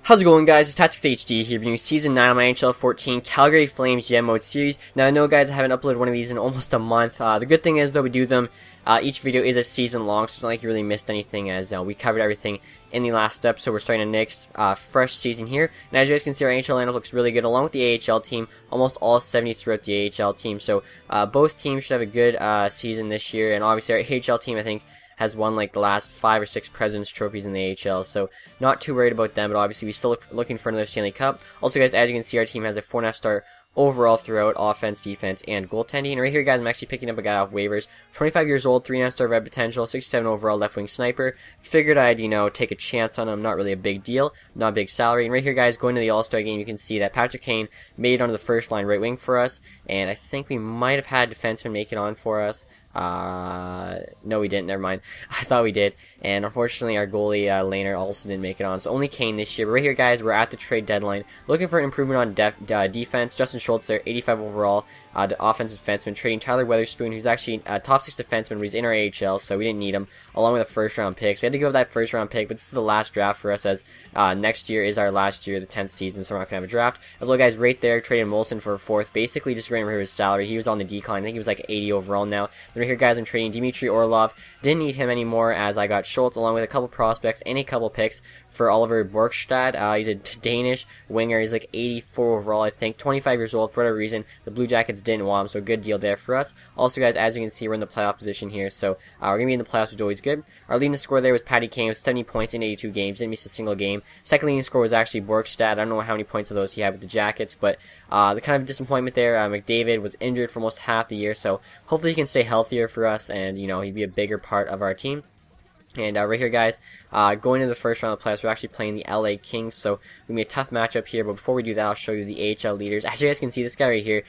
How's it going, guys? It's TacTixHD here, bringing Season 9 of my NHL 14 Calgary Flames GM Mode series. Now, I know, guys, I haven't uploaded one of these in almost a month. The good thing is, though, we do them, each video is a season long, so it's not like you really missed anything, as we covered everything in the last step. So we're starting a next fresh season here. And as you guys can see, our NHL lineup looks really good, along with the AHL team, almost all 70s throughout the AHL team. So both teams should have a good season this year, and obviously our AHL team, I think, has won like the last 5 or 6 President's Trophies in the AHL, so not too worried about them, but obviously we still looking for another Stanley Cup. Also, guys, as you can see, our team has a 4.5-star overall throughout offense, defense, and goaltending. And right here, guys, I'm actually picking up a guy off waivers. 25 years old, 3.5-star red potential, 67 overall left wing sniper. Figured I'd, take a chance on him. Not really a big deal, not a big salary. And right here, guys, going to the All-Star game, you can see that Patrick Kane made it onto the first line right wing for us. And I think we might have had defenseman make it on for us. No, we didn't. Never mind. I thought we did. And unfortunately, our goalie, Laner, also didn't make it on. So only Kane this year. But right here, guys, we're at the trade deadline. Looking for an improvement on defense. Justin Schultz there, 85 overall. The offensive defenseman. Trading Tyler Weatherspoon, who's actually a top 6 defenseman, but he's in our AHL, so we didn't need him, along with a first-round pick. So we had to give up that first-round pick, but this is the last draft for us, as next year is our last year, the 10th season, so we're not going to have a draft. As well, guys, right there, traded Molson for a 4th, basically just getting rid of his salary. He was on the decline. I think he was like 80 overall now. Then right here, guys, I'm trading Dmitry Orlov. Didn't need him anymore, as I got Schultz, along with a couple prospects and a couple picks for Oliver Borkstad. He's a Danish winger. He's like 84 overall, I think. 25 years old. For whatever reason, the Blue Jackets didn't want him, so a good deal there for us. Also, guys, as you can see, we're in the playoff position here, so we're going to be in the playoffs, which is always good. Our leading scorer there was Patty Kane with 70 points in 82 games. Didn't miss a single game. Second leading scorer was actually Borkstad. I don't know how many points of those he had with the Jackets, but the kind of disappointment there, McDavid was injured for almost half the year, so hopefully he can stay healthier for us, and, he'd be a bigger part of our team. And right here, guys, going into the first round of the playoffs, we're actually playing the LA Kings, so it's going to be a tough matchup here. But before we do that, I'll show you the AHL leaders. As you guys can see, this guy right here,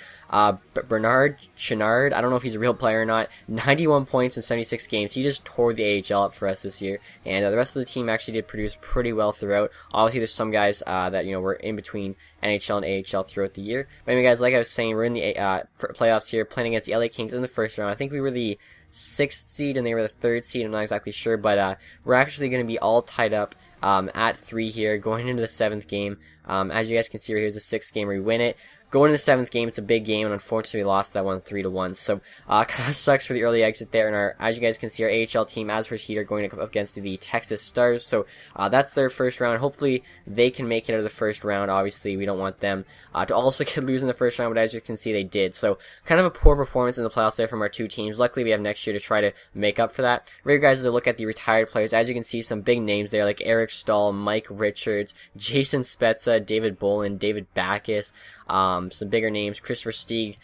Bernard Chenard, I don't know if he's a real player or not, 91 points in 76 games. He just tore the AHL up for us this year. And the rest of the team actually did produce pretty well throughout. Obviously, there's some guys that, were in between NHL and AHL throughout the year. But anyway, guys, like I was saying, we're in the playoffs here, playing against the LA Kings in the first round. I think we were the 6th seed and they were the 3rd seed. I'm not exactly sure, but we're actually going to be all tied up at 3 here, going into the 7th game. As you guys can see right here, here's the 6th game where we win it. Going to the 7th game, it's a big game, and unfortunately we lost that one 3-1. So, kind of sucks for the early exit there. And as you guys can see, our AHL team, as for Heat, are going up against the Texas Stars. So, that's their first round. Hopefully, they can make it out of the first round. Obviously, we don't want them to also lose in the first round, but as you can see, they did. So, kind of a poor performance in the playoffs there from our two teams. Luckily, we have next year to try to make up for that. Right here, guys, as a look at the retired players, as you can see, some big names there, like Eric Stahl, Mike Richards, Jason Spezza, David Bolin, David Backus. Some bigger names, Christopher Stieg,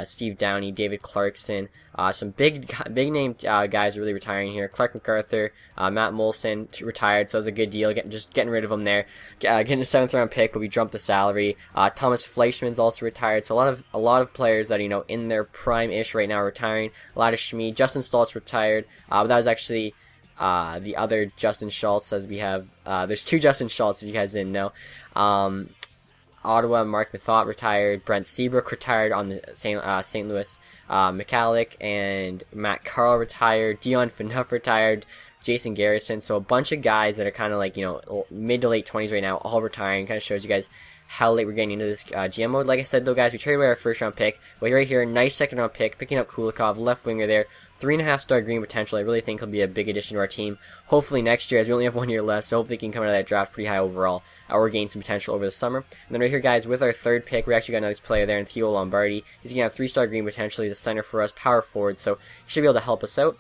Steve Downey, David Clarkson, some big name guys are really retiring here. Clark MacArthur, Matt Molson retired, so it was a good deal. Just getting rid of him there, getting a 7th round pick, but we jumped the salary. Thomas Fleischman's also retired, so a lot of players that in their prime ish right now are retiring. A lot of Schmid, Justin Stoltz retired, but that was actually the other Justin Schultz, as we have. There's 2 Justin Schultz, if you guys didn't know. Ottawa, Mark Methot retired, Brent Seabrook retired on the St. Louis, McCallick and Matt Carl retired, Dion Phaneuf retired, Jason Garrison, so a bunch of guys that are kind of like, mid to late 20s right now, all retiring. Kind of shows you guys how late we're getting into this GM mode. Like I said, though, guys, we traded away our first round pick, but right here, nice 2nd round pick, picking up Kulikov, left winger there, 3.5-star green potential. I really think he'll be a big addition to our team. Hopefully next year, as we only have 1 year left, so hopefully he can come out of that draft pretty high overall, or gain some potential over the summer. And then right here, guys, with our 3rd pick, we actually got another player there in Theo Lombardi. He's going to have 3-star green potential. He's a center for us, power forward, so he should be able to help us out.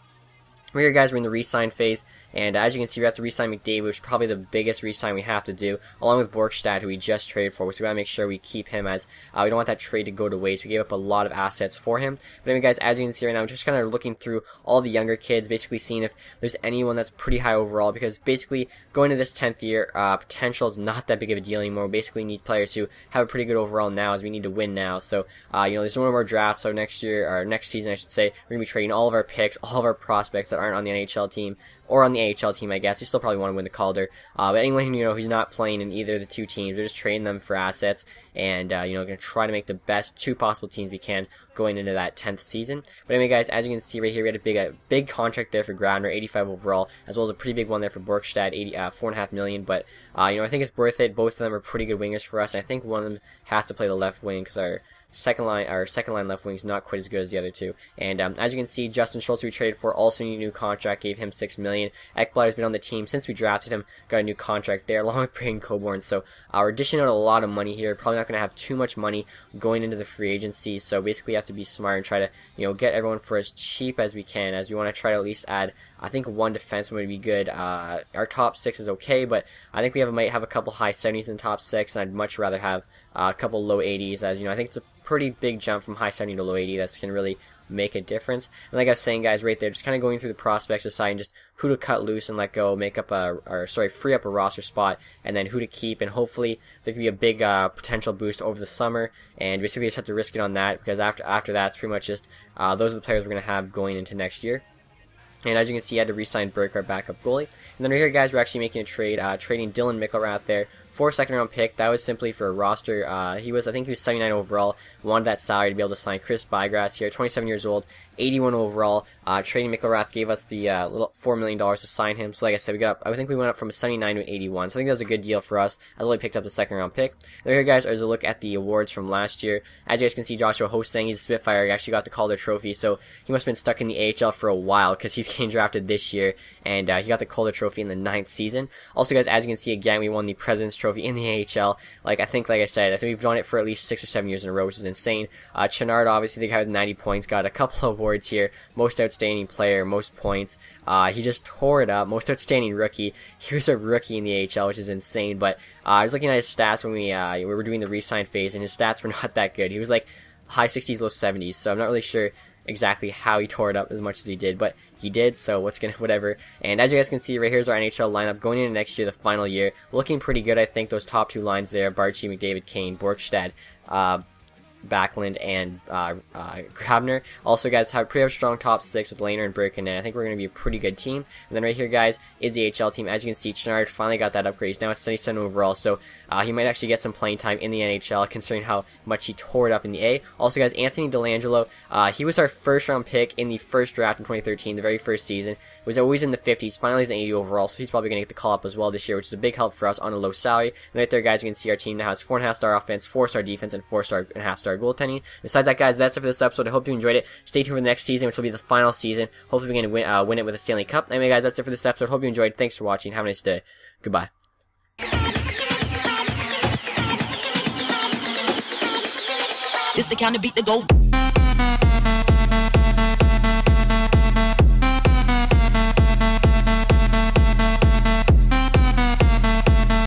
Right here, guys, we're in the re-sign phase, and as you can see, we have to re-sign McDavid, which is probably the biggest re-sign we have to do, along with Borkstad, who we just traded for, so we gotta make sure we keep him, as we don't want that trade to go to waste. We gave up a lot of assets for him. But anyway, guys, as you can see right now, I'm just kind of looking through all the younger kids, basically seeing if there's anyone that's pretty high overall, because basically, going to this 10th year, potential is not that big of a deal anymore. We basically need players who have a pretty good overall now, as we need to win now. So, there's no more drafts, so next year, or next season, I should say, we're gonna be trading all of our picks, all of our prospects that aren't on the NHL team, or on the AHL team, I guess. We still probably want to win the Calder. But anyone who's not playing in either of the 2 teams, we're just trading them for assets, and going to try to make the best 2 possible teams we can going into that 10th season. But anyway, guys, as you can see right here, we had a big contract there for Grabner, 85 overall, as well as a pretty big one there for Borkstad, 4.5 million. But you know, I think it's worth it. Both of them are pretty good wingers for us, and I think one of them has to play the left wing because our second line left wing is not quite as good as the other two. And as you can see, Justin Schultz, we traded for, also needed a new contract, gave him $6 million. Ekblad has been on the team since we drafted him, got a new contract there along with Braden Coburn. So we're dishing out a lot of money here. Probably not going to have too much money going into the free agency. So basically, you have to be smart and try to, you know, get everyone for as cheap as we can, as we want to try to at least add, I think, one defenseman would be good. Our top 6 is okay, but I think we might have a couple high 70s in the top 6, and I'd much rather have a couple low 80s, as you know, I think it's a pretty big jump from high 70 to low 80 that can really make a difference. And like I was saying, guys, right there, just kind of going through the prospects, deciding just who to cut loose and let go, free up a roster spot, and then who to keep, and hopefully there could be a big potential boost over the summer, and basically just have to risk it on that, because after that, it's pretty much just those are the players we're going to have going into next year. And as you can see, I had to re-sign Burke, our backup goalie. And then right here, guys, we're actually making a trade, trading Dylan Mickelrath there for a second-round pick. That was simply for a roster. I think he was 79 overall. Wanted that salary to be able to sign Chris Bygrass here, 27 years old, 81 overall. Trading Mickelrath gave us the little $4 million to sign him. So like I said, I think we went up from a 79 to an 81. So I think that was a good deal for us, as well as we picked up the second-round pick. There here, guys, is a look at the awards from last year. As you guys can see, Joshua Hosang, he's a Spitfire. He actually got the Calder Trophy, so he must have been stuck in the AHL for a while, because he's getting drafted this year, and he got the Calder Trophy in the 9th season. Also, guys, as you can see, again, we won the President's Trophy in the AHL. Like I think we've done it for at least 6 or 7 years in a row, which is insane. Chenard, obviously, the guy with 90 points, got a couple of awards here. Most outstanding player, most points. He just tore it up. Most outstanding rookie. He was a rookie in the AHL, which is insane. But I was looking at his stats when we were doing the re-sign phase, and his stats were not that good. He was like high 60s, low 70s. So I'm not really sure exactly how he tore it up as much as he did, but he did, so whatever. And as you guys can see, right here's our NHL lineup going into next year, the final year, looking pretty good. I think those top 2 lines there, Barchi, McDavid, Kane, Borkstad, Backlund, and Grabner. Also, guys, have a pretty strong top 6 with Lehner and Birken, and I think we're going to be a pretty good team. And then right here, guys, is the AHL team. As you can see, Chenard finally got that upgrade. He's now at 77 overall, so he might actually get some playing time in the NHL, considering how much he tore it up in the A. Also, guys, Anthony Delangelo, he was our first-round pick in the first draft in 2013, the very first season. Was always in the 50s. Finally, he's an 80 overall, so he's probably going to get the call-up as well this year, which is a big help for us on a low salary. And right there, guys, you can see our team now has 4.5-star offense, 4-star defense, and 4.5-star goaltending. Besides that, guys, that's it for this episode. I hope you enjoyed it. Stay tuned for the next season, which will be the final season. Hopefully, we can win it with a Stanley Cup. Anyway, guys, that's it for this episode. Hope you enjoyed. Thanks for watching. Have a nice day. Goodbye. It's the kind of beat that go.